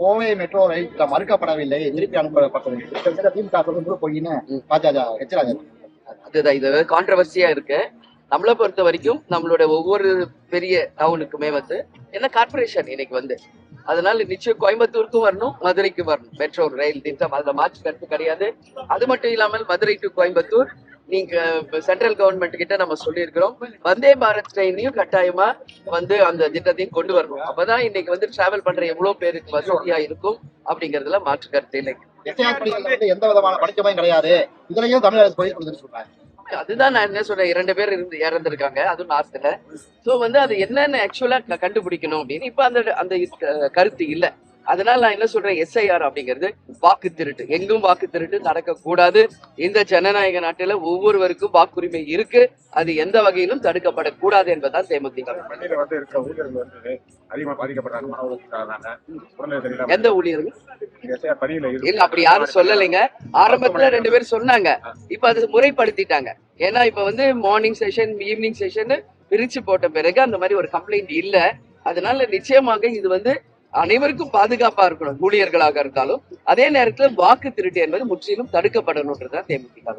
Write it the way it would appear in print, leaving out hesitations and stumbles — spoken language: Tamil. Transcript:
கோவை மெட்ரோ ரயில் திட்டம் மறுக்கப்படவில்லை, திருப்பி அனுப்பப்பட்டது திமுக சொல்றது பொய்ன்னு பாஜக ஹெச்ராஜா. அதுதான் இது கான்ட்ரவர்சியா இருக்கு. நம்மளை பொறுத்த வரைக்கும் நம்மளோட ஒவ்வொரு பெரிய டவுனுக்குமே என்ன கார்பரேஷன் இன்னைக்கு அதனால நிச்சயம் கோயம்புத்தூருக்கும் வரணும், மதுரைக்கு வரணும் மெட்ரோ ரயில் திட்டம். அதுல மாற்று கருத்து கிடையாது. அது மட்டும் இல்லாமல் மதுரை டு கோயம்புத்தூர் நீங்க சென்ட்ரல் கவர்மெண்ட் கிட்ட நம்ம சொல்லியிருக்கிறோம், வந்தே பாரத் ட்ரெயினையும் கட்டாயமா அந்த திட்டத்தையும் கொண்டு வரணும். அப்பதான் இன்னைக்கு டிராவல் பண்ற எவ்வளவு பேருக்கு வசதியா இருக்கும் அப்படிங்கறதுல மாற்று கருத்து இல்லை. எந்த விதமான படிக்கமே கிடையாது, இதுலயும் தமிழக போய் சொல்றாங்க. அதுதான் நான் என்ன சொல்றேன், 2 பேர் இறந்திருக்காங்க, அதுவும் நார்த்ல. சோ அது என்னன்னு ஆக்சுவலா கண்டுபிடிக்கணும் அப்படின்னு இப்ப அந்த கருத்து இல்ல. அதனால நான் என்ன சொல்றேன், எஸ்ஐஆர் அப்படிங்கிறது வாக்கு திருட்டு, எங்கும் வாக்கு திருட்டு நடக்கக்கூடாது. இந்த ஜனநாயக நாட்டில ஒவ்வொருவருக்கும் வாக்குரிமை இருக்கு, அது எந்த வகையிலும் தடுக்கப்படக்கூடாது என்பதுதான் தேமுதிக. எந்த ஊழியர்கள் இல்ல அப்படி யாரும் சொல்லலைங்க. ஆரம்பத்துல 2 பேர் சொன்னாங்க, இப்ப அது முறைப்படுத்திட்டாங்க. ஏன்னா இப்ப மார்னிங் செஷன் ஈவினிங் செஷன் பிரிச்சு போட்ட பிறகு அந்த மாதிரி ஒரு கம்ப்ளைண்ட் இல்ல. அதனால நிச்சயமாக இது அனைவருக்கும் பாதுகாப்பா இருக்கணும், ஊழியர்களாக இருந்தாலும். அதே நேரத்துல வாக்கு திருட்டு என்பது முற்றிலும் தடுக்கப்படணும்ன்றதுதான் தேமுதிக.